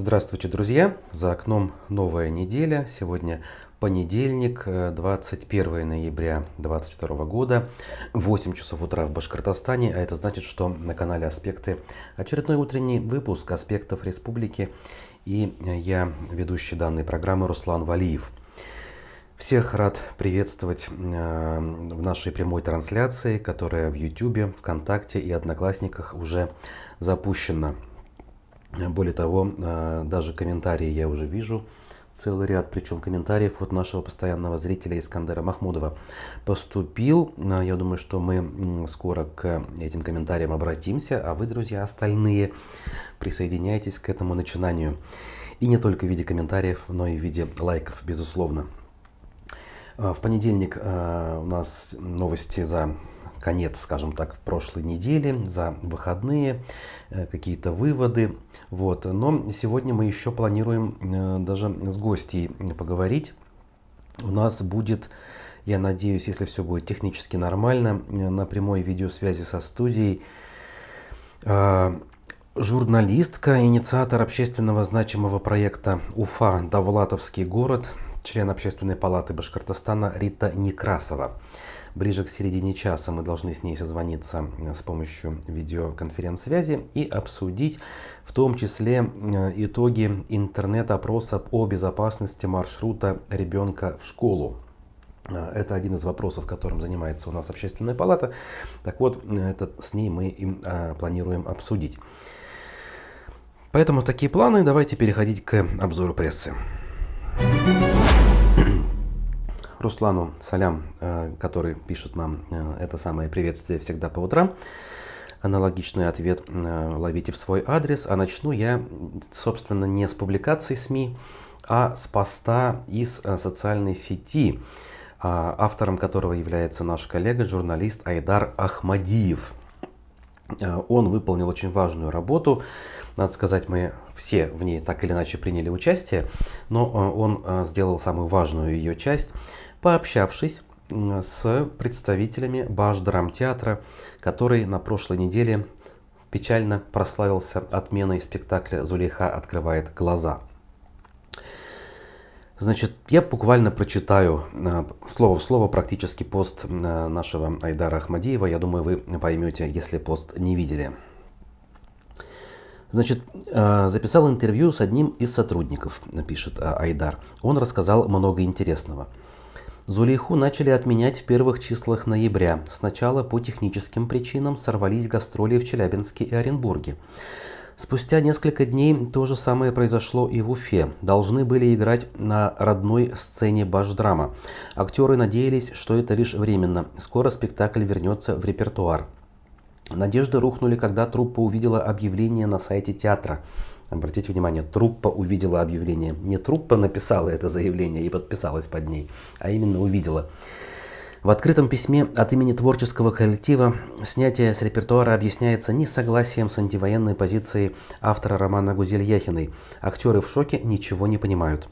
Здравствуйте, друзья! За окном новая неделя. Сегодня понедельник, 21 ноября 2022 года, 8 часов утра в Башкортостане. А это значит, что на канале «Аспекты» очередной утренний выпуск «Аспектов Республики». И я, ведущий данной программы, Руслан Валиев. Всех рад приветствовать в нашей прямой трансляции, которая в YouTube, ВКонтакте и Одноклассниках уже запущена. Более того, даже комментарии я уже вижу, целый ряд, причем комментариев от нашего постоянного зрителя Искандера Махмудова поступил. Я думаю, что мы скоро к этим комментариям обратимся, а вы, друзья, остальные, присоединяйтесь к этому начинанию. И не только в виде комментариев, но и в виде лайков, безусловно. В понедельник у нас новости за конец, скажем так, прошлой недели, за выходные, какие-то выводы. Вот. Но сегодня мы еще планируем даже с гостьей поговорить. У нас будет, я надеюсь, если все будет технически нормально, на прямой видеосвязи со студией журналистка, инициатор общественного значимого проекта «Уфа. Довлатовский город», член Общественной палаты Башкортостана Рита Некрасова. Ближе к середине часа мы должны с ней созвониться с помощью видеоконференц-связи и обсудить в том числе итоги интернет-опроса о безопасности маршрута ребенка в школу. Это один из вопросов, которым занимается у нас Общественная палата. Так вот, это с ней мы и планируем обсудить. Поэтому такие планы. Давайте переходить к обзору прессы. Руслану салям, который пишет нам это самое приветствие всегда по утрам. Аналогичный ответ ловите в свой адрес. А начну я, собственно, не с публикации СМИ, а с поста из социальной сети, автором которого является наш коллега, журналист Айдар Ахмадиев. Он выполнил очень важную работу. Надо сказать, мы все в ней так или иначе приняли участие, но он сделал самую важную ее часть, пообщавшись с представителями Башдрамтеатра, который на прошлой неделе печально прославился отменой спектакля «Зулейха открывает глаза». Значит, я буквально прочитаю слово в слово практически пост нашего Айдара Ахмадиева. Я думаю, вы поймете, если пост не видели. Значит, записал интервью с одним из сотрудников, пишет Айдар. Он рассказал много интересного. Зулейху начали отменять в первых числах ноября. Сначала по техническим причинам сорвались гастроли в Челябинске и Оренбурге. Спустя несколько дней то же самое произошло и в Уфе. Должны были играть на родной сцене Башдрама. Актеры надеялись, что это лишь временно. Скоро спектакль вернется в репертуар. Надежды рухнули, когда труппа увидела объявление на сайте театра. Обратите внимание, труппа увидела объявление. Не труппа написала это заявление и подписалась под ней, а именно увидела. В открытом письме от имени творческого коллектива снятие с репертуара объясняется несогласием с антивоенной позицией автора романа Гузель Яхиной. Актеры в шоке, ничего не понимают.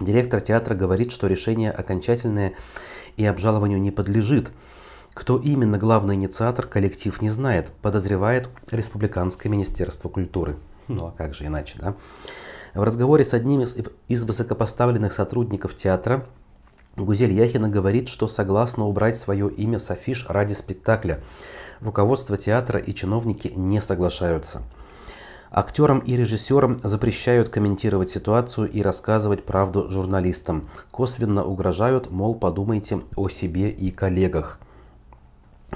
Директор театра говорит, что решение окончательное и обжалованию не подлежит. Кто именно главный инициатор, коллектив не знает, подозревает Республиканское министерство культуры. Ну а как же иначе, да? В разговоре с одним из высокопоставленных сотрудников театра Гузель Яхина говорит, что согласна убрать свое имя с афиш ради спектакля. Руководство театра и чиновники не соглашаются. Актерам и режиссерам запрещают комментировать ситуацию и рассказывать правду журналистам. Косвенно угрожают, мол, подумайте о себе и коллегах.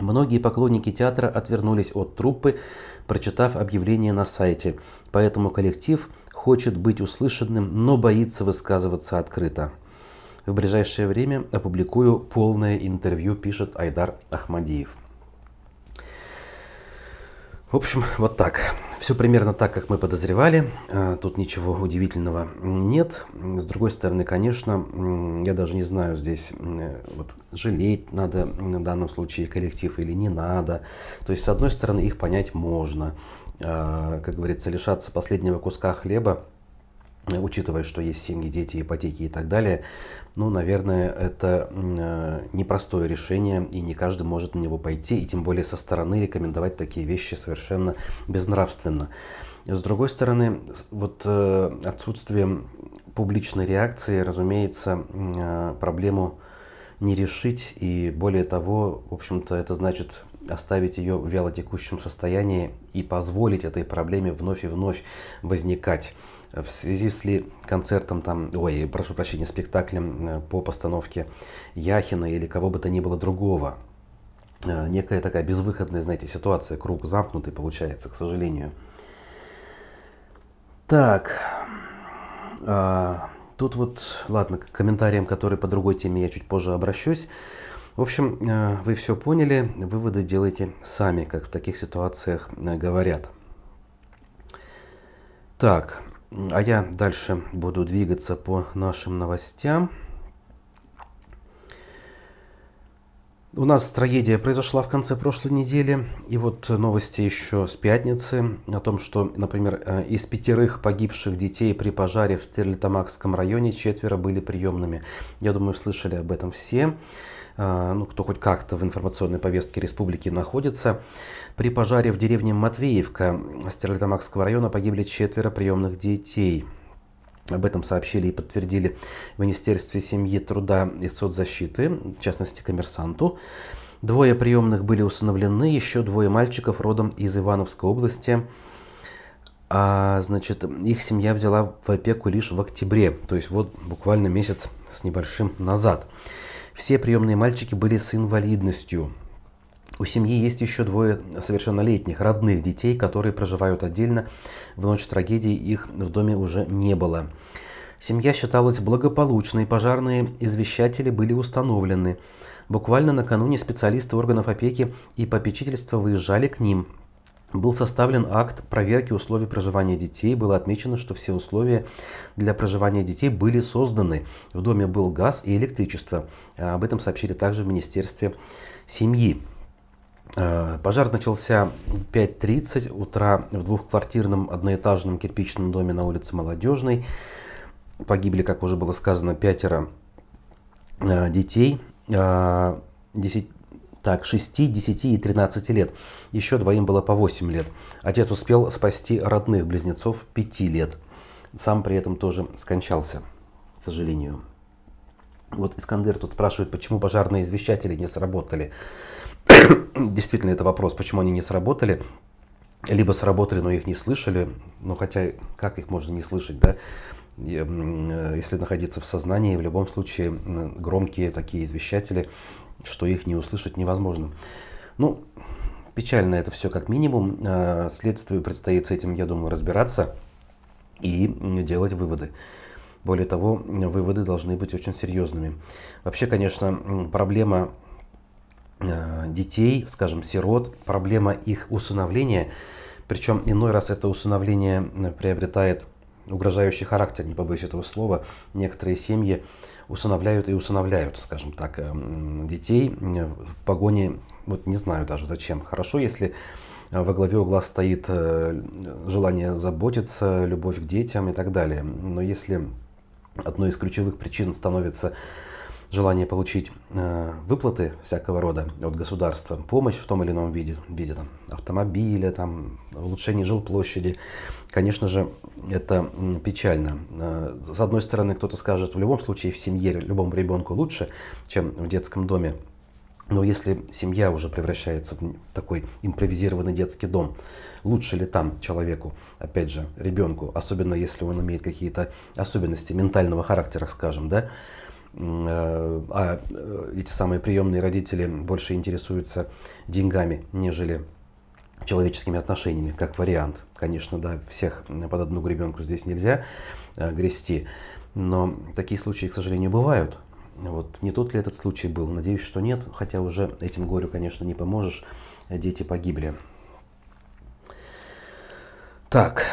Многие поклонники театра отвернулись от труппы, прочитав объявление на сайте. Поэтому коллектив хочет быть услышанным, но боится высказываться открыто. В ближайшее время опубликую полное интервью, пишет Айдар Ахмадиев. В общем, вот так. Все примерно так, как мы подозревали. Тут ничего удивительного нет. С другой стороны, конечно, я даже не знаю здесь, вот, жалеть надо в данном случае коллектив или не надо. То есть, с одной стороны, их понять можно. Как говорится, лишаться последнего куска хлеба учитывая, что есть семьи, дети, ипотеки и так далее, ну, наверное, это непростое решение, и не каждый может на него пойти, и тем более со стороны рекомендовать такие вещи совершенно безнравственно. С другой стороны, вот отсутствие публичной реакции, разумеется, проблему не решить, и более того, в общем-то, это значит оставить ее в вялотекущем состоянии и позволить этой проблеме вновь и вновь возникать. В связи с концертом, прошу прощения, спектаклем по постановке Яхина или кого бы то ни было другого. Некая такая безвыходная, знаете, ситуация, круг замкнутый получается, к сожалению. Так, тут вот, ладно, к комментариям, которые по другой теме я чуть позже обращусь. В общем, вы все поняли, выводы делайте сами, как в таких ситуациях говорят. Так, а я дальше буду двигаться по нашим новостям. У нас трагедия произошла в конце прошлой недели, и вот новости еще с пятницы о том, что, например, из 5 погибших детей при пожаре в Стерлитамакском районе 4 были приемными. Я думаю, слышали об этом все, кто хоть как-то в информационной повестке республики находится. При пожаре в деревне Матвеевка Стерлитамакского района погибли 4 приемных детей. Об этом сообщили и подтвердили в Министерстве семьи, труда и соцзащиты, в частности, «Коммерсанту». 2 приемных были усыновлены, еще 2 мальчиков родом из Ивановской области. Их семья взяла в опеку лишь в октябре, то есть вот буквально месяц с небольшим назад. Все приемные мальчики были с инвалидностью. У семьи есть еще 2 совершеннолетних родных детей, которые проживают отдельно. В ночь трагедии их в доме уже не было. Семья считалась благополучной, пожарные извещатели были установлены. Буквально накануне специалисты органов опеки и попечительства выезжали к ним. Был составлен акт проверки условий проживания детей. Было отмечено, что все условия для проживания детей были созданы. В доме был газ и электричество. Об этом сообщили также в Министерстве семьи. Пожар начался в 5:30 утра в 2-квартирном одноэтажном кирпичном доме на улице Молодежной. Погибли, как уже было сказано, 5 детей, 6, 10 и 13 лет. Еще 2 было по 8 лет. Отец успел спасти родных близнецов 5 лет. Сам при этом тоже скончался, к сожалению. Вот Искандер тут спрашивает, почему пожарные извещатели не сработали. Действительно, это вопрос, почему они не сработали. Либо сработали, но их не слышали. Но хотя, как их можно не слышать, да? Если находиться в сознании, в любом случае громкие такие извещатели, что их не услышать невозможно. Ну, печально это все как минимум. Следствию предстоит с этим, я думаю, разбираться и делать выводы. Более того, выводы должны быть очень серьезными. Вообще, конечно, проблема детей, скажем, сирот, проблема их усыновления, причем иной раз это усыновление приобретает угрожающий характер, не побоюсь этого слова. Некоторые семьи усыновляют и усыновляют, скажем так, детей в погоне, вот не знаю даже зачем. Хорошо, если во главе угла стоит желание заботиться, любовь к детям и так далее. Но если одной из ключевых причин становится желание получить выплаты всякого рода от государства, помощь в том или ином виде там, автомобиля, там, улучшение жилплощади, конечно же, это печально. С одной стороны, кто-то скажет, в любом случае в семье любому ребенку лучше, чем в детском доме. Но если семья уже превращается в такой импровизированный детский дом, лучше ли там человеку, опять же, ребенку, особенно если он имеет какие-то особенности ментального характера, скажем, да, а эти самые приемные родители больше интересуются деньгами, нежели человеческими отношениями, как вариант. Конечно, да, всех под одну гребенку здесь нельзя грести, но такие случаи, к сожалению, бывают. Вот не тот ли этот случай был? Надеюсь, что нет, хотя уже этим горю, конечно, не поможешь. Дети погибли. Так,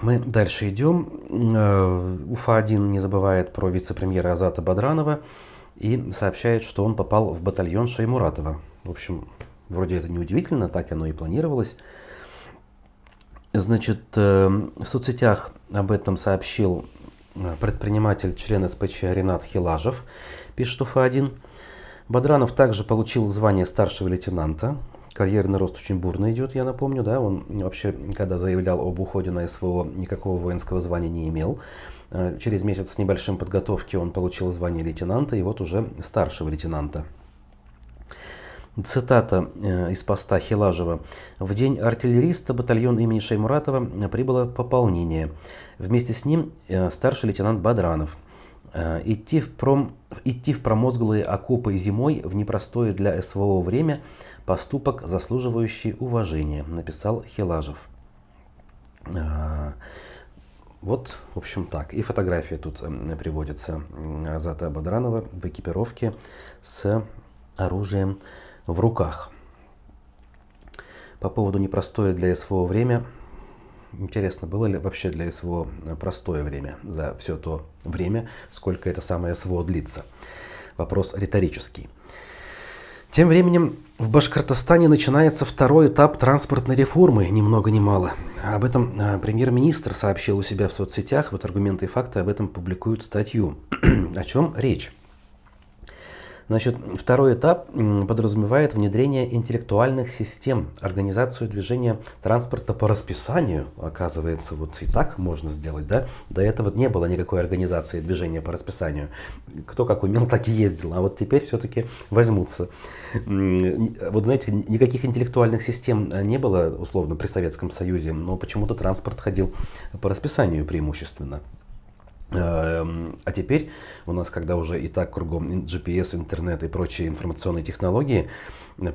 мы дальше идем. Уфа-1 не забывает про вице-премьера Азата Бадранова и сообщает, что он попал в батальон Шаймуратова. В общем, вроде это неудивительно, так оно и планировалось. Значит, в соцсетях об этом сообщил предприниматель, член СПЧ Ринат Хилажев, пишет УФА-1. Бадранов также получил звание старшего лейтенанта. Карьерный рост очень бурно идет, я напомню, да, он вообще, когда заявлял об уходе на СВО, никакого воинского звания не имел. Через месяц с небольшим подготовки он получил звание лейтенанта, и вот уже старшего лейтенанта. Цитата из поста Хилажева. «В день артиллериста батальон имени Шаймуратова прибыло пополнение. Вместе с ним старший лейтенант Бадранов. Идти в промозглые окопы зимой в непростое для СВО время – поступок, заслуживающий уважения», написал Хилажев. Вот, в общем, так. И фотография тут приводится Азата Бадранова в экипировке с оружием в руках. По поводу непростое для СВО время. Интересно, было ли вообще для СВО простое время за все то время, сколько это самое СВО длится? Вопрос риторический. Тем временем в Башкортостане начинается второй этап транспортной реформы, ни много ни мало. Об этом премьер-министр сообщил у себя в соцсетях. Вот «Аргументы и факты» об этом публикуют статью. О чем речь? Значит, второй этап подразумевает внедрение интеллектуальных систем, организацию движения транспорта по расписанию. Оказывается, вот и так можно сделать, да? До этого не было никакой организации движения по расписанию. Кто как умел, так и ездил. А вот теперь все-таки возьмутся. Вот знаете, никаких интеллектуальных систем не было, условно, при Советском Союзе, но почему-то транспорт ходил по расписанию преимущественно. А теперь у нас, когда уже и так кругом GPS, интернет и прочие информационные технологии,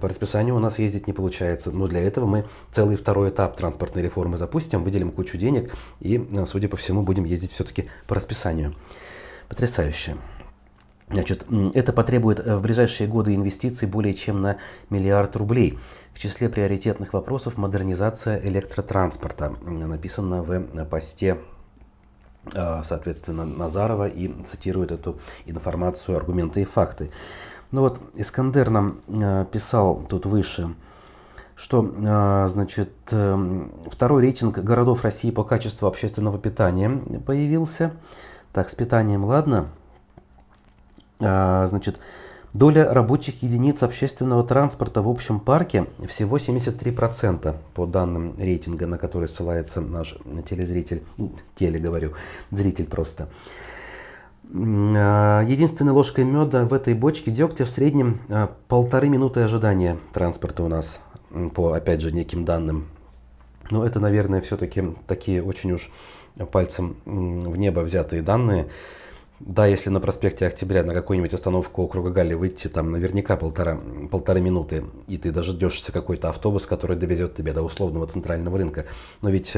по расписанию у нас ездить не получается. Но для этого мы целый второй этап транспортной реформы запустим, выделим кучу денег и, судя по всему, будем ездить все-таки по расписанию. Потрясающе. Значит, это потребует в ближайшие годы инвестиций более чем на 1 миллиард рублей. В числе приоритетных вопросов модернизация электротранспорта. Написано в посте, соответственно, Назарова, и цитирует эту информацию, аргументы и факты. Ну вот, Искандер нам писал тут выше, что, значит, второй рейтинг городов России по качеству общественного питания появился. Так, с питанием ладно. Значит, доля рабочих единиц общественного транспорта в общем парке всего 73%, по данным рейтинга, на который ссылается наш телезритель, зритель просто. Единственной ложкой меда в этой бочке дегтя в среднем 1,5 минуты ожидания транспорта у нас, по, опять же, неким данным. Но это, наверное, все-таки такие очень уж пальцем в небо взятые данные. Да, если на проспекте Октября на какую-нибудь остановку округа Галли выйти, там наверняка полторы минуты, и ты дождешься какой-то автобус, который довезет тебя до условного центрального рынка. Но ведь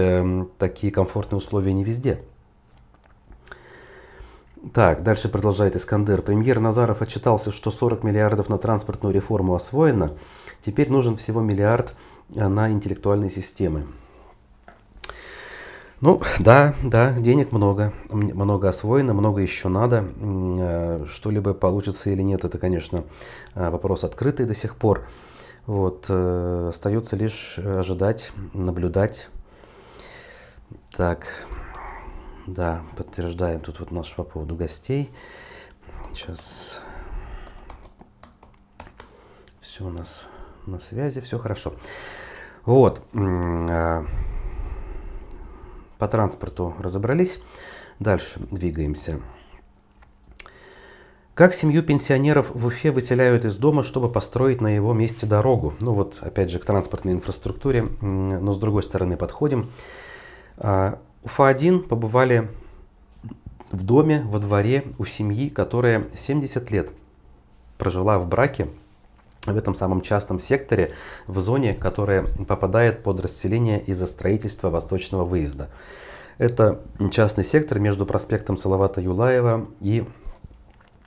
такие комфортные условия не везде. Так, дальше продолжает Искандер. Премьер Назаров отчитался, что 40 миллиардов на транспортную реформу освоено. Теперь нужен всего 1 миллиард на интеллектуальные системы. Ну, да, денег много освоено, много еще надо. Что-либо получится или нет, это, конечно, вопрос открытый до сих пор. Вот, остается лишь ожидать, наблюдать. Так, да, подтверждаем тут вот наш по поводу гостей. Сейчас все у нас на связи, все хорошо. Вот. По транспорту разобрались. Дальше двигаемся. Как семью пенсионеров в Уфе выселяют из дома, чтобы построить на его месте дорогу? Ну вот, опять же, к транспортной инфраструктуре, но с другой стороны подходим. УФА-1 побывали в доме, во дворе у семьи, которая 70 лет прожила в браке в этом самом частном секторе, в зоне, которая попадает под расселение из-за строительства восточного выезда. Это частный сектор между проспектом Салавата Юлаева и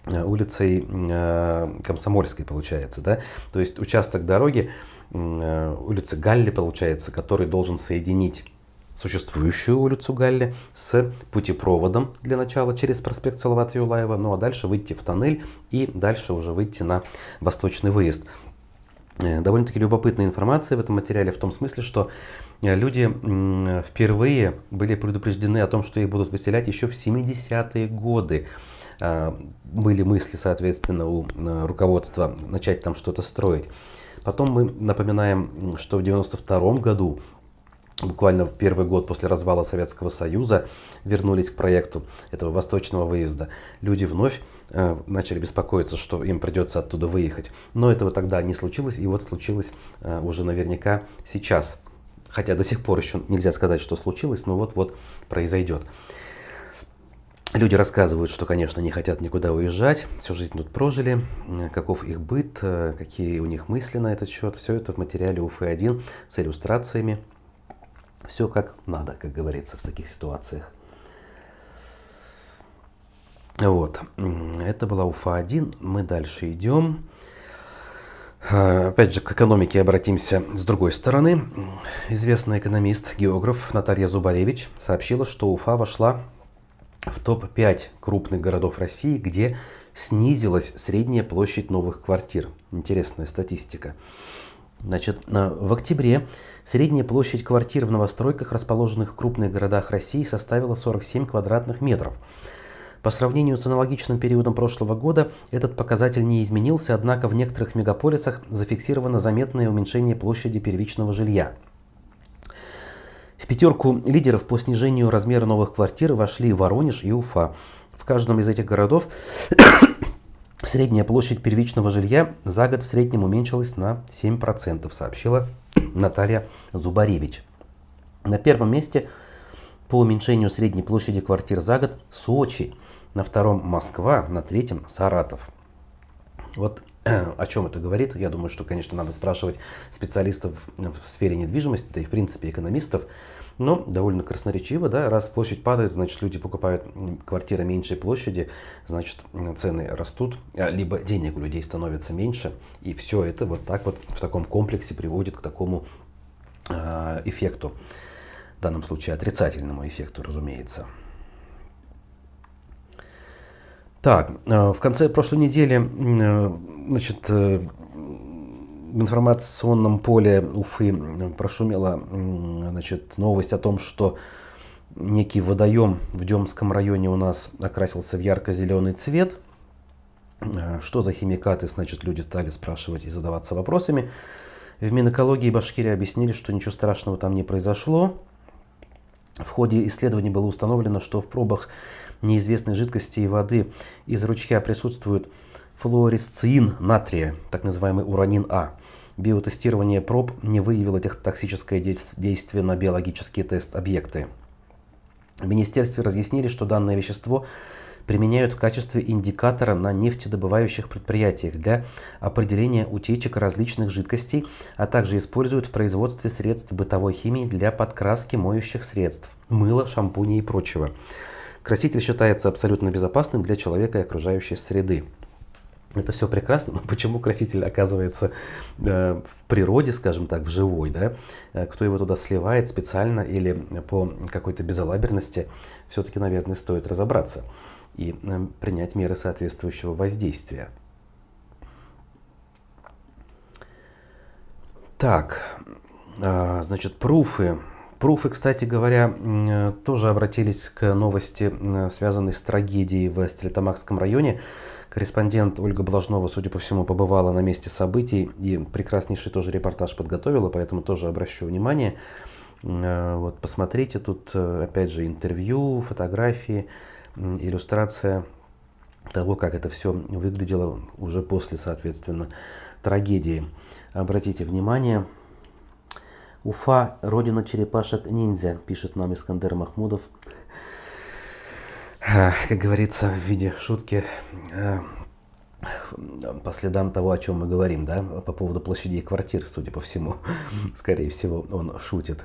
улицей Комсомольской, получается, да? То есть участок дороги, улица Галли, получается, который должен соединить существующую улицу Галли с путепроводом для начала через проспект Салавата Юлаева, ну а дальше выйти в тоннель и дальше уже выйти на восточный выезд. Довольно-таки любопытная информация в этом материале в том смысле, что люди впервые были предупреждены о том, что их будут выселять еще в 70-е годы. Были мысли, соответственно, у руководства начать там что-то строить. Потом мы напоминаем, что в 92 году, буквально в первый год после развала Советского Союза, вернулись к проекту этого восточного выезда. Люди вновь начали беспокоиться, что им придется оттуда выехать. Но этого тогда не случилось, и вот случилось уже наверняка сейчас. Хотя до сих пор еще нельзя сказать, что случилось, но вот-вот произойдет. Люди рассказывают, что, конечно, не хотят никуда уезжать, всю жизнь тут прожили, каков их быт, какие у них мысли на этот счет. Все это в материале УФ-1 с иллюстрациями. Все как надо, как говорится, в таких ситуациях. Вот, это была УФА-1, мы дальше идем. Опять же, к экономике обратимся с другой стороны. Известный экономист, географ Наталья Зубаревич сообщила, что Уфа вошла в топ-5 крупных городов России, где снизилась средняя площадь новых квартир. Интересная статистика. Значит, в октябре средняя площадь квартир в новостройках, расположенных в крупных городах России, составила 47 квадратных метров. По сравнению с аналогичным периодом прошлого года этот показатель не изменился, однако в некоторых мегаполисах зафиксировано заметное уменьшение площади первичного жилья. В пятерку лидеров по снижению размера новых квартир вошли Воронеж и Уфа. В каждом из этих городов средняя площадь первичного жилья за год в среднем уменьшилась на 7%, сообщила Наталья Зубаревич. На первом месте по уменьшению средней площади квартир за год Сочи, на втором Москва, на третьем Саратов. Вот о чем это говорит? Я думаю, что, конечно, надо спрашивать специалистов в сфере недвижимости, да и в принципе экономистов. Но довольно красноречиво, да, раз площадь падает, значит люди покупают квартиры меньшей площади, значит цены растут, либо денег у людей становится меньше. И все это вот так вот в таком комплексе приводит к такому эффекту. В данном случае отрицательному эффекту, разумеется. Так, в конце прошлой недели, значит, в информационном поле Уфы прошумела, значит, новость о том, что некий водоем в Демском районе у нас окрасился в ярко-зеленый цвет. Что за химикаты, значит, люди стали спрашивать и задаваться вопросами. В Минэкологии Башкирии объяснили, что ничего страшного там не произошло. В ходе исследований было установлено, что в пробах неизвестной жидкости и воды из ручья присутствует флуоресцин натрия, так называемый уранин А. Биотестирование проб не выявило токсическое действие на биологические тест-объекты. В министерстве разъяснили, что данное вещество применяют в качестве индикатора на нефтедобывающих предприятиях для определения утечек различных жидкостей, а также используют в производстве средств бытовой химии для подкраски моющих средств, мыла, шампуней и прочего. Краситель считается абсолютно безопасным для человека и окружающей среды. Это все прекрасно, но почему краситель оказывается в природе, скажем так, в живой, да? Кто его туда сливает специально или по какой-то безалаберности, все-таки, наверное, стоит разобраться и принять меры соответствующего воздействия. Так, значит, пруфы. Пруфы, кстати говоря, тоже обратились к новости, связанной с трагедией в Стерлитамакском районе. Корреспондент Ольга Блажнова, судя по всему, побывала на месте событий и прекраснейший тоже репортаж подготовила, поэтому тоже обращу внимание. Вот, посмотрите, тут опять же интервью, фотографии, иллюстрация того, как это все выглядело уже после, соответственно, трагедии. Обратите внимание. Уфа – родина черепашек-ниндзя, пишет нам Искандер Махмудов. Как говорится, в виде шутки по следам того, о чем мы говорим, да, по поводу площадей квартир, судя по всему. Скорее всего, он шутит.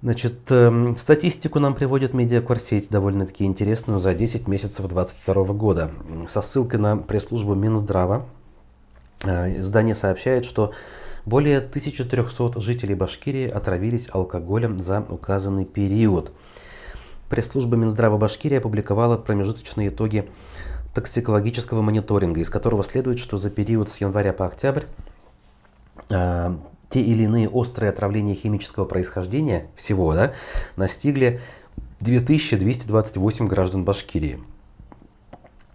Значит, статистику нам приводит Медиакварсеть, довольно-таки интересную, за 10 месяцев 2022 года. Со ссылкой на пресс-службу Минздрава издание сообщает, что более 1300 жителей Башкирии отравились алкоголем за указанный период. Пресс-служба Минздрава Башкирии опубликовала промежуточные итоги токсикологического мониторинга, из которого следует, что за период с января по октябрь те или иные острые отравления химического происхождения всего настигли 2228 граждан Башкирии.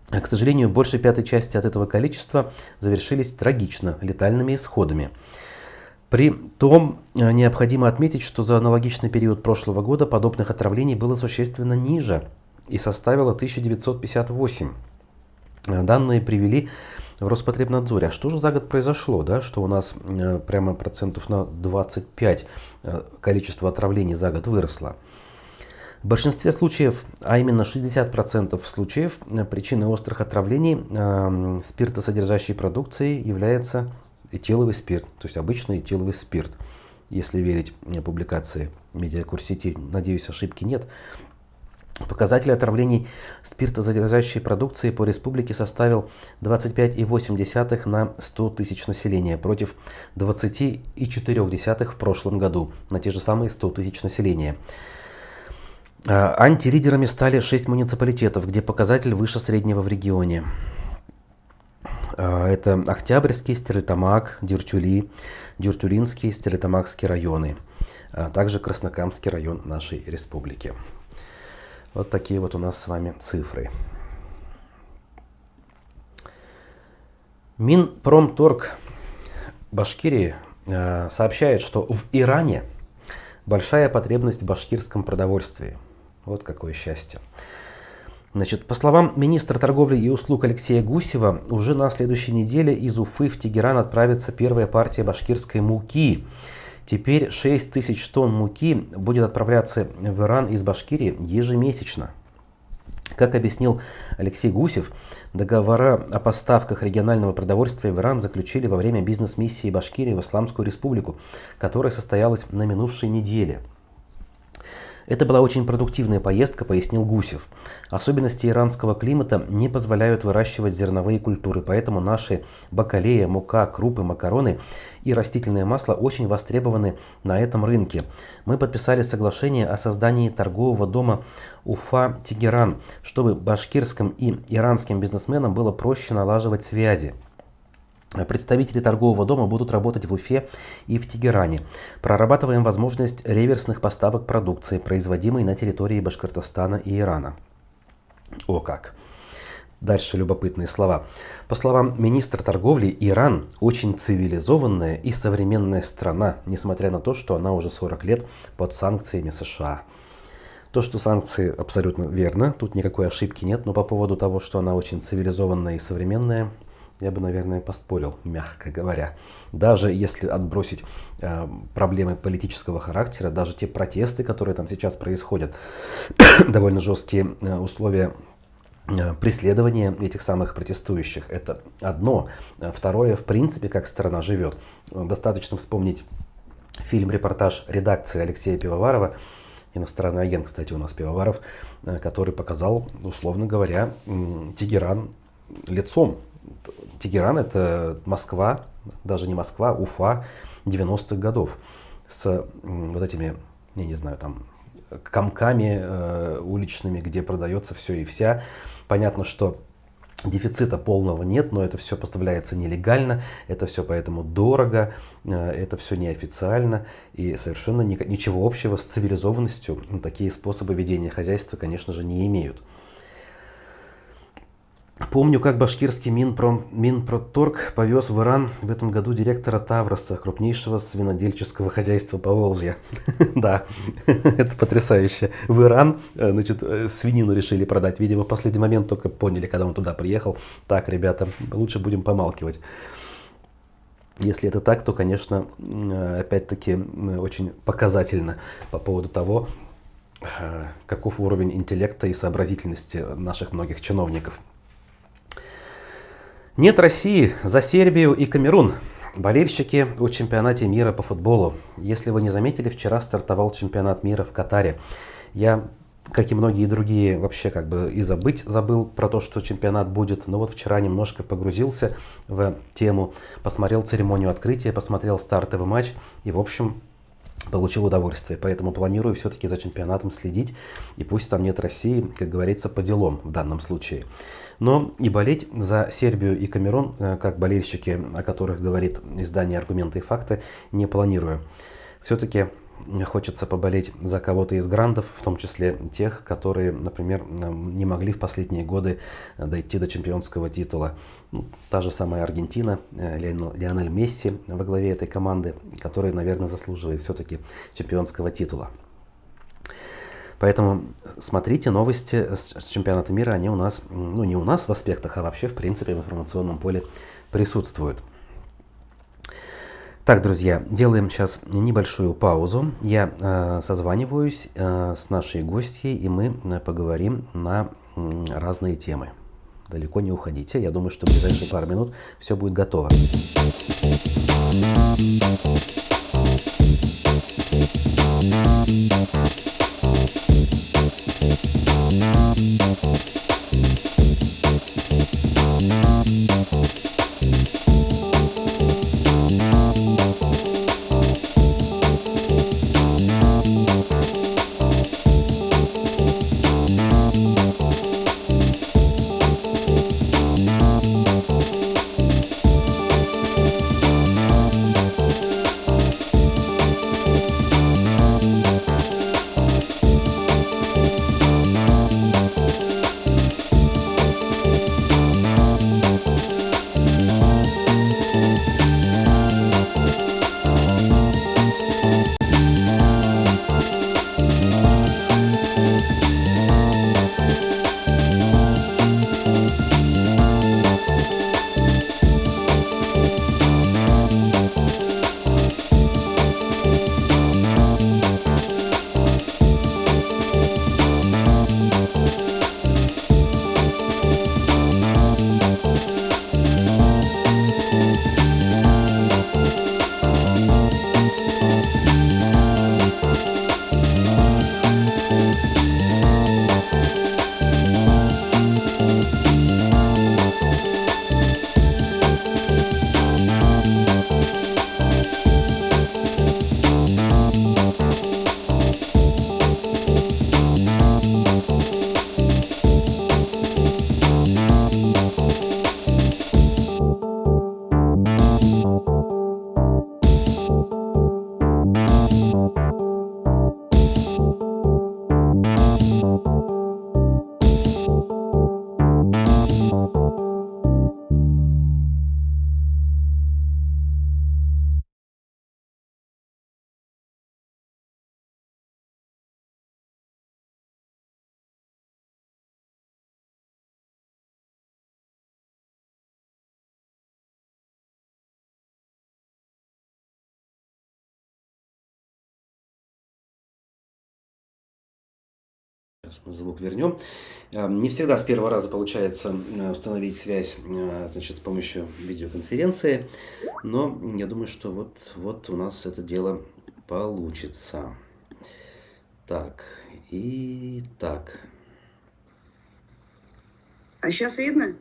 К сожалению, больше пятой части от этого количества завершились трагично летальными исходами. При том необходимо отметить, что за аналогичный период прошлого года подобных отравлений было существенно ниже и составило 1958. Данные привели в Роспотребнадзоре. А что же за год произошло, что у нас прямо процентов на 25 количество отравлений за год выросло? В большинстве случаев, а именно 60% случаев, причиной острых отравлений спиртосодержащей продукции является этиловый спирт, то есть обычный этиловый спирт. Если верить публикации медиакурсети, надеюсь, ошибки нет. Показатель отравлений спиртосодержащей продукции по республике составил 25,8 на 100 тысяч населения против 20,4 в прошлом году на те же самые 100 тысяч населения. Антилидерами стали 6 муниципалитетов, где показатель выше среднего в регионе. Это Октябрьский, Стерлитамак, Дюртюли, Дюртюлинский, Стерлитамакский районы, а также Краснокамский район нашей республики. Вот такие вот у нас с вами цифры. Минпромторг Башкирии сообщает, что в Иране большая потребность в башкирском продовольствии. Вот какое счастье. По словам министра торговли и услуг Алексея Гусева, уже на следующей неделе из Уфы в Тегеран отправится первая партия башкирской муки. Теперь 6 тысяч тонн муки будет отправляться в Иран из Башкирии ежемесячно. Как объяснил Алексей Гусев, договора о поставках регионального продовольствия в Иран заключили во время бизнес-миссии Башкирии в Исламскую республику, которая состоялась на минувшей неделе. Это была очень продуктивная поездка, пояснил Гусев. Особенности иранского климата не позволяют выращивать зерновые культуры, поэтому наши бакалея, мука, крупы, макароны и растительное масло очень востребованы на этом рынке. Мы подписали соглашение о создании торгового дома Уфа-Тегеран, чтобы башкирским и иранским бизнесменам было проще налаживать связи. Представители торгового дома будут работать в Уфе и в Тегеране. Прорабатываем возможность реверсных поставок продукции, производимой на территории Башкортостана и Ирана. О как! Дальше любопытные слова. По словам министра торговли, Иран очень цивилизованная и современная страна, несмотря на то, что она уже 40 лет под санкциями США. То, что санкции абсолютно верно, тут никакой ошибки нет, но по поводу того, что она очень цивилизованная и современная, я бы, наверное, поспорил, мягко говоря. Даже если отбросить проблемы политического характера, даже те протесты, которые там сейчас происходят, довольно жесткие условия преследования этих самых протестующих, это одно. Второе, в принципе, как страна живет. Достаточно вспомнить фильм-репортаж редакции Алексея Пивоварова, иностранный агент, кстати, у нас Пивоваров, который показал, условно говоря, Тегеран лицом. Тегеран — это Москва, даже не Москва, Уфа 90-х годов с вот этими, я не знаю, там комками уличными, где продается все и вся. Понятно, что дефицита полного нет, но это все поставляется нелегально, это все поэтому дорого, это все неофициально и совершенно ничего общего с цивилизованностью. Такие способы ведения хозяйства, конечно же, не имеют. Помню, как башкирский Минпроторг повез в Иран в этом году директора Тавроса, крупнейшего свинодельческого хозяйства Поволжья. Да, это потрясающе. В Иран, свинину решили продать. Видимо, в последний момент только поняли, когда он туда приехал. Так, ребята, лучше будем помалкивать. Если это так, то, конечно, опять-таки очень показательно по поводу того, каков уровень интеллекта и сообразительности наших многих чиновников. Нет России за Сербию и Камерун. Болельщики о чемпионате мира по футболу. Если вы не заметили, вчера стартовал чемпионат мира в Катаре. Я, как и многие другие, вообще и забыл про то, что чемпионат будет. Но вот вчера немножко погрузился в тему, посмотрел церемонию открытия, посмотрел стартовый матч. И, в общем, получил удовольствие. Поэтому планирую все-таки за чемпионатом следить. И пусть там нет России, как говорится, по делам в данном случае. Но и болеть за Сербию и Камерун, как болельщики, о которых говорит издание «Аргументы и факты», не планирую. Все-таки хочется поболеть за кого-то из грандов, в том числе тех, которые, например, не могли в последние годы дойти до чемпионского титула. Та же самая Аргентина, Лионель Месси во главе этой команды, который, наверное, заслуживает все-таки чемпионского титула. Поэтому смотрите новости с чемпионата мира, они у нас, ну не у нас в аспектах, а вообще в принципе в информационном поле присутствуют. Так, друзья, делаем сейчас небольшую паузу. Я созваниваюсь с нашей гостьей, и мы поговорим на разные темы. Далеко не уходите. Я думаю, что в ближайшие пару минут все будет готово. Сейчас мы звук вернем. Не всегда с первого раза получается установить связь, значит, с помощью видеоконференции, но я думаю, что вот у нас это дело получится. Так, и так. А сейчас видно?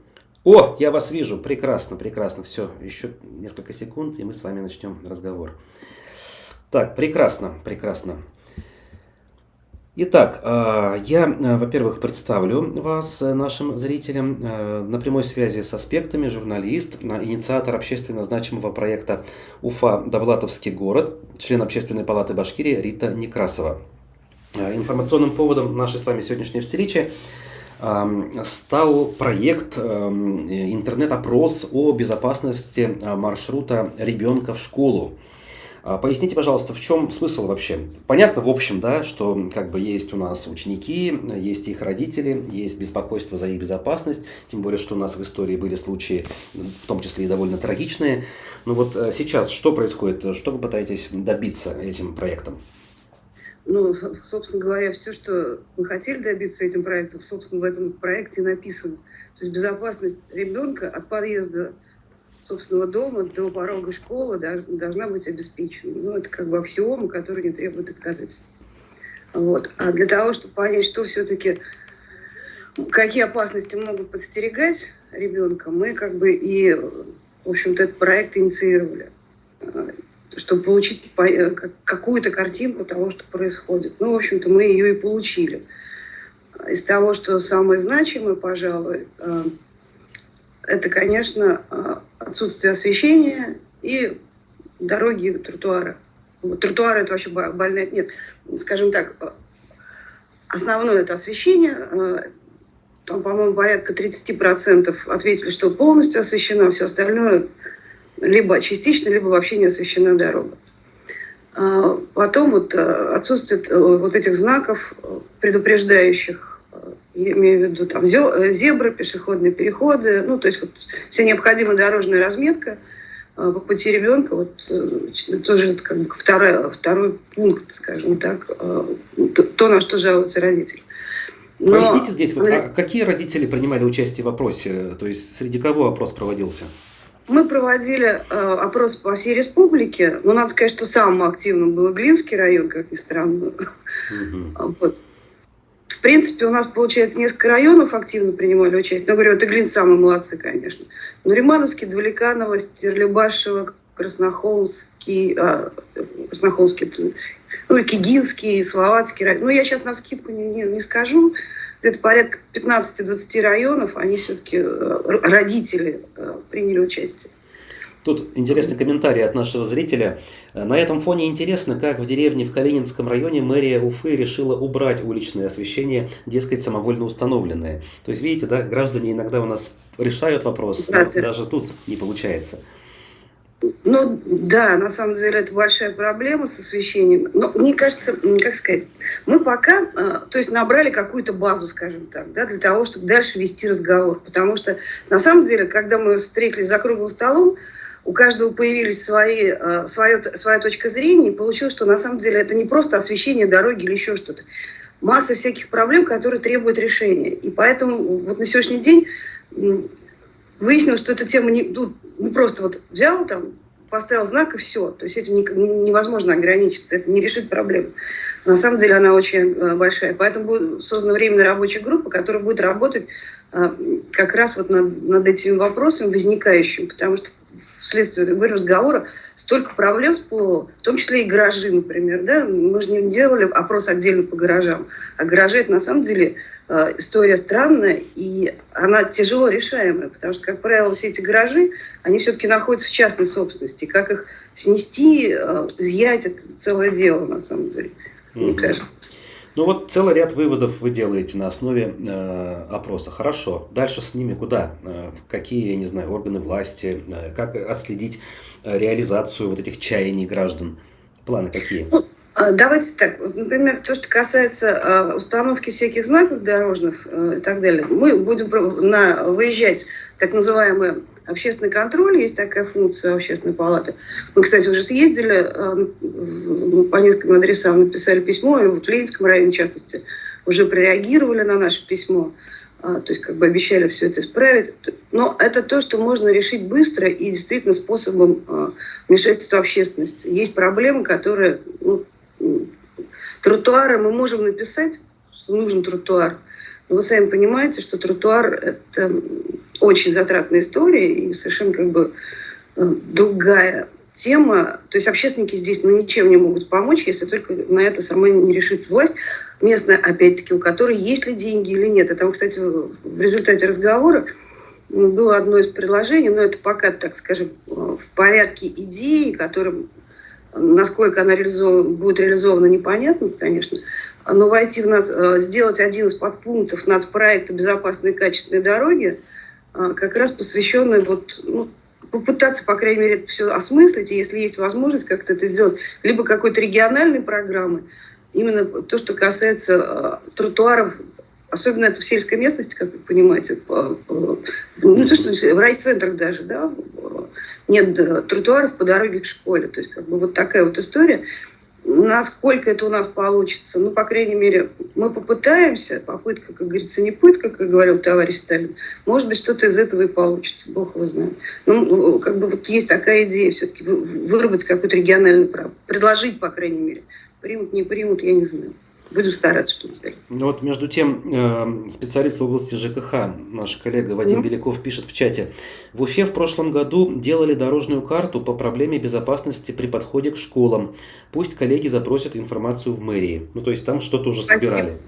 О, я вас вижу. Прекрасно, прекрасно. Все, еще несколько секунд, и мы с вами начнем разговор. Так, прекрасно, прекрасно. Итак, я, во-первых, представлю вас нашим зрителям. На прямой связи с «Аспектами» журналист, инициатор общественно значимого проекта «Уфа. Довлатовский город», член Общественной палаты Башкирии Рита Некрасова. Информационным поводом нашей с вами сегодняшней встречи стал проект интернет-опрос о безопасности маршрута ребенка в школу. Поясните, пожалуйста, в чем смысл вообще? Понятно, в общем, да, что как бы есть у нас ученики, есть их родители, есть беспокойство за их безопасность, тем более, что у нас в истории были случаи, в том числе и довольно трагичные. Но вот сейчас что происходит? Что вы пытаетесь добиться этим проектом? Ну, собственно говоря, все, что мы хотели добиться этим проектом, собственно, в этом проекте написано. То есть безопасность ребенка от подъезда собственного дома до порога школы должна быть обеспечена. Ну, это как бы аксиома, которая не требует доказательств. Вот. А для того, чтобы понять, что все-таки, какие опасности могут подстерегать ребенка, мы как бы и, в общем-то, этот проект инициировали. чтобы получить какую-то картинку того, что происходит. Ну, в общем-то, мы ее и получили. Из того, что самое значимое, пожалуй, это, конечно, отсутствие освещения и дороги, тротуары. Тротуары – это вообще больная... Нет, скажем так, основное – это освещение. Там, по-моему, порядка 30% ответили, что полностью освещена, все остальное либо частично, либо вообще не освещена дорога. Потом вот отсутствие вот этих знаков, предупреждающих, я имею в виду там зебры, пешеходные переходы, ну, то есть вот вся необходимая дорожная разметка по пути ребенка, вот тоже это как бы второй пункт, скажем так, то, на что жалуются родители. Но... Поясните здесь, вот, какие родители принимали участие в опросе, то есть среди кого опрос проводился? Мы проводили опрос по всей республике, но надо сказать, что самым активным был Иглинский район, как ни странно. Вот. В принципе, у нас, получается, несколько районов активно принимали участие. Но, говорю, вот Иглин самые молодцы, конечно. Но Римановский, Двуликаново, Стерлибашево, Краснохолмский, ну и Кигинский, Словацкий район. Ну, я сейчас навскидку не скажу. Где-то порядка 15-20 районов, они все-таки, родители, приняли участие. Тут интересный комментарий от нашего зрителя. На этом фоне интересно, как в деревне в Калининском районе мэрия Уфы решила убрать уличное освещение, дескать, самовольно установленное. То есть, видите, да, граждане иногда у нас решают вопрос, да, даже тут не получается. Ну, да, на самом деле это большая проблема с освещением. Но мне кажется, как сказать, мы пока, то есть набрали какую-то базу, скажем так, да, для того, чтобы дальше вести разговор. Потому что, на самом деле, когда мы встретились за круглым столом, у каждого появились своя точка зрения, и получилось, что на самом деле это не просто освещение дороги или еще что-то. Масса всяких проблем, которые требуют решения. И поэтому вот на сегодняшний день выяснилось, что эта тема не просто вот взял, там, поставил знак и все. То есть этим невозможно ограничиться, это не решит проблему. На самом деле она очень большая. Поэтому будет создана временная рабочая группа, которая будет работать как раз вот над этими вопросами возникающими, потому что вследствие разговора столько проблем всплыло, в том числе и гаражи, например. Да? Мы же не делали опрос отдельно по гаражам. А гаражи – это на самом деле история странная, и она тяжело решаемая, потому что, как правило, все эти гаражи, они все-таки находятся в частной собственности. Как их снести, изъять – это целое дело, на самом деле, мне кажется. Ну вот целый ряд выводов вы делаете на основе опроса. Хорошо. Дальше с ними куда? В какие, я не знаю, органы власти? Как отследить реализацию вот этих чаяний граждан? Планы какие? Давайте так. Например, то, что касается установки всяких знаков дорожных и так далее, мы будем выезжать так называемый общественный контроль, есть такая функция общественной палаты. Мы, кстати, уже съездили по нескольким адресам, написали письмо, и вот в Ленинском районе, в частности, уже прореагировали на наше письмо, то есть как бы обещали все это исправить. Но это то, что можно решить быстро и действительно способом вмешательства общественности. Есть проблемы, которые... тротуары мы можем написать, что нужен тротуар. Но вы сами понимаете, что тротуар – это очень затратная история и совершенно как бы другая тема. То есть общественники здесь ничем не могут помочь, если только на это сама не решится власть местная, опять-таки, у которой есть ли деньги или нет. И там, кстати, в результате разговора было одно из предложений, но это пока, так скажем, в порядке идеи, которым, насколько она будет реализована, непонятно, конечно. Но сделать один из подпунктов нацпроекта «Безопасные и качественные дороги», как раз посвященный попытаться, по крайней мере, это все осмыслить, и если есть возможность как-то это сделать, либо какой-то региональной программы, именно то, что касается тротуаров, особенно это в сельской местности, как вы понимаете, то, что в райцентрах даже, да, нет тротуаров по дороге к школе. То есть как бы вот такая вот история. Насколько это у нас получится? Ну, по крайней мере, мы попытаемся. Попытка, как говорится, не пытка, как говорил товарищ Сталин. Может быть, что-то из этого и получится. Бог его знает. Ну, как бы вот есть такая идея все-таки выработать какой-то региональный прав. Предложить, по крайней мере. Примут, не примут, я не знаю. Будем стараться что-то сделать. Ну вот между тем, специалист в области ЖКХ, наш коллега Вадим Беляков пишет в чате. В Уфе в прошлом году делали дорожную карту по проблеме безопасности при подходе к школам. Пусть коллеги запросят информацию в мэрии. Ну то есть там что-то уже собирали.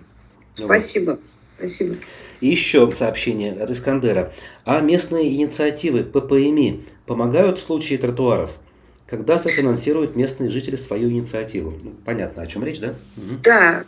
Спасибо. Спасибо. И еще сообщение от Искандера. А местные инициативы ППМИ помогают в случае тротуаров? Когда софинансируют местные жители свою инициативу? Ну, понятно, о чем речь, да? Угу. Да,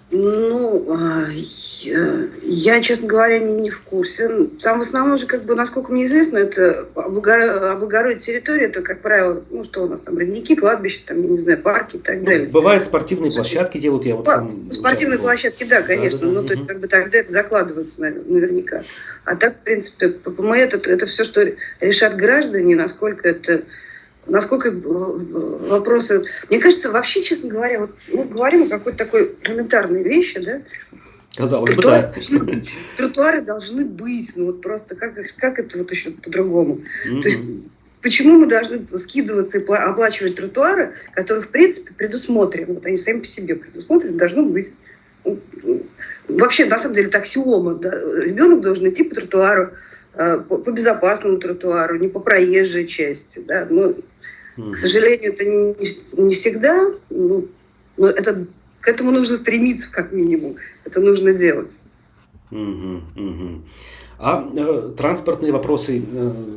я, честно говоря, не в курсе. Там в основном же, насколько мне известно, это облагородить территорию, это, как правило, что у нас там, родники, кладбища, там, я не знаю, парки и так далее. Бывают спортивные площадки делают, я вот сам спортивные площадки, да, конечно, да. То есть, тогда это закладывается наверняка. А так, в принципе, ППМ это все, что решат граждане, насколько вопросы... Мне кажется, вообще, честно говоря, вот мы говорим о какой-то такой элементарной вещи, да? Казалось бы, да. Тротуары должны быть, просто как это вот еще по-другому? То есть почему мы должны скидываться и оплачивать тротуары, которые, в принципе, предусмотрены, вот они сами по себе предусмотрены, должно быть. Вообще, на самом деле, это аксиома, да? Ребенок должен идти по тротуару, по безопасному тротуару, не по проезжей части, да, но, к сожалению, это не всегда, но к этому нужно стремиться, как минимум, это нужно делать. А транспортные вопросы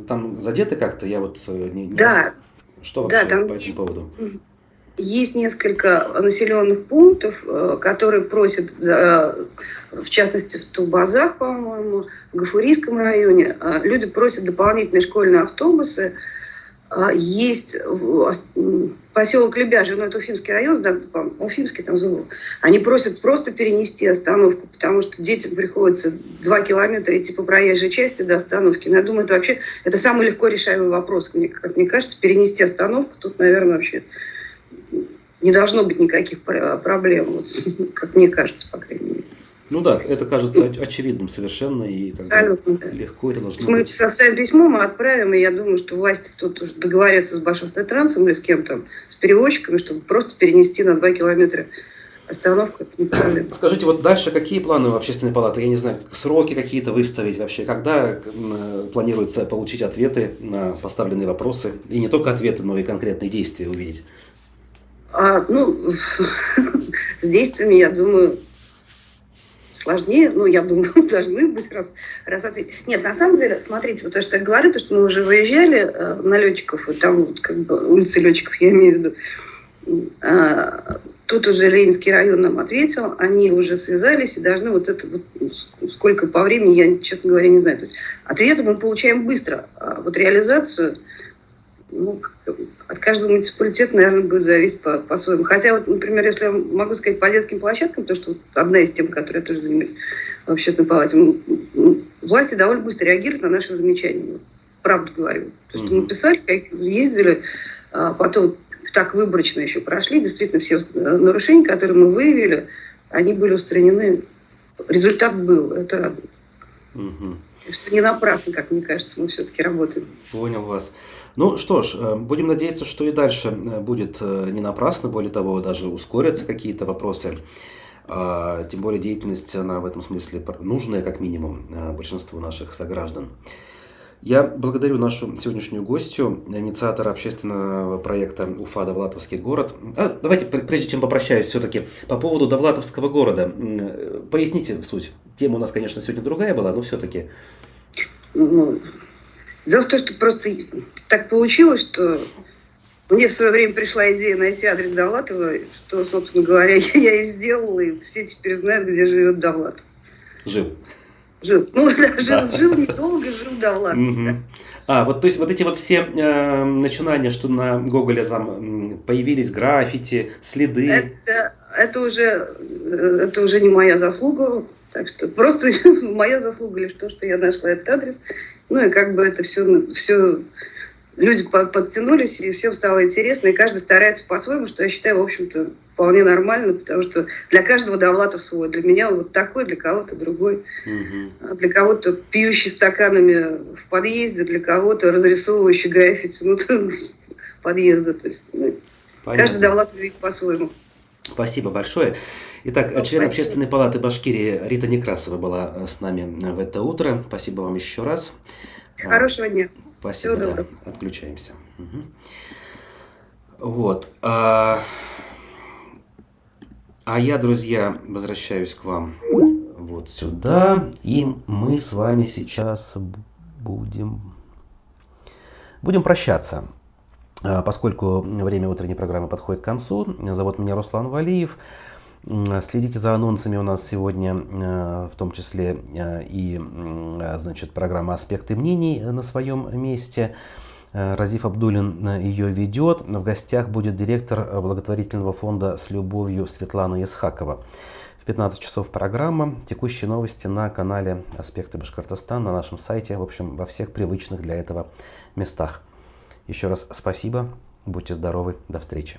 там задеты как-то? Я вот Да. Что вообще по этому поводу? Есть несколько населенных пунктов, которые просят, в частности, в Тулбазах, по-моему, в Гафурийском районе, люди просят дополнительные школьные автобусы. Есть поселок Лебяжий, это Уфимский район, да, Уфимский там Зубов. Они просят просто перенести остановку, потому что детям приходится 2 километра идти по проезжей части до остановки. Но я думаю, это самый легко решаемый вопрос. Как мне кажется, перенести остановку тут, наверное, вообще не должно быть никаких проблем, вот, как мне кажется, по крайней мере. Ну да, это кажется очевидным совершенно, и абсолютно, да. Легко это должно мы быть. Мы составим письмо, мы отправим, и я думаю, что власти тут уже договорятся с Башавтотрансом или с кем-то, с перевозчиками, чтобы просто перенести на 2 километра остановку. Это не проблема. Скажите, вот дальше какие планы у Общественной палаты? Я не знаю, сроки какие-то выставить вообще? Когда планируется получить ответы на поставленные вопросы? И не только ответы, но и конкретные действия увидеть? С действиями, я думаю, сложнее, я думаю, должны быть раз ответить. Нет, на самом деле, смотрите, вот то, что я говорю, то, что мы уже выезжали на летчиков, и там улицы летчиков, я имею в виду, тут уже Ленинский район нам ответил, они уже связались и должны сколько по времени, я, честно говоря, не знаю. То есть ответы мы получаем быстро, а вот реализацию от каждого муниципалитета, наверное, будет зависеть по-своему. Хотя, например, если я могу сказать по детским площадкам, то что одна из тем, которой я тоже занимаюсь в Общественной палате, власти довольно быстро реагируют на наши замечания. Правду говорю. То, что мы писали, ездили, потом так выборочно еще прошли. Действительно, все нарушения, которые мы выявили, они были устранены. Результат был. Это радует. Что не напрасно, как мне кажется, мы все-таки работаем. Понял вас. Ну что ж, будем надеяться, что и дальше будет не напрасно, более того, даже ускорятся какие-то вопросы. Тем более деятельность, она в этом смысле нужная, как минимум, большинству наших сограждан. Я благодарю нашу сегодняшнюю гостью, инициатора общественного проекта «Уфа. Довлатовский город». Давайте, прежде чем попрощаюсь, все-таки по поводу Довлатовского города. Поясните суть. Тема у нас, конечно, сегодня другая была, но все-таки... Дело в том, что просто так получилось, что мне в свое время пришла идея найти адрес Довлатова, что, собственно говоря, я и сделала, и все теперь знают, где живет Довлатов. Жил. Жил недолго, жил Довлатов. То есть вот эти вот все начинания, что на Гоголе там появились граффити, следы. Это уже не моя заслуга. Так что просто моя заслуга лишь то, что я нашла этот адрес. И это все люди подтянулись, и всем стало интересно, и каждый старается по-своему, что я считаю, в общем-то, вполне нормально, потому что для каждого Довлатов свой. Для меня вот такой, для кого-то другой. Для кого-то пьющий стаканами в подъезде, для кого-то разрисовывающий граффити подъезда. То есть, каждый Довлатов видит по-своему. Спасибо большое. Итак, член Спасибо. Общественной палаты Башкирии Рита Некрасова была с нами в это утро. Спасибо вам еще раз. Хорошего дня. Спасибо, Всего да. доброго. Отключаемся. Вот. А я, друзья, возвращаюсь к вам вот сюда. И мы с вами сейчас будем прощаться. Поскольку время утренней программы подходит к концу, зовут меня Руслан Валиев. Следите за анонсами у нас сегодня, в том числе и значит, программа «Аспекты мнений» на своем месте. Разиф Абдуллин ее ведет. В гостях будет директор благотворительного фонда «С любовью» Светлана Исхакова. В 15 часов программа. Текущие новости на канале «Аспекты Башкортостана», на нашем сайте, в общем, во всех привычных для этого местах. Еще раз спасибо, будьте здоровы, до встречи.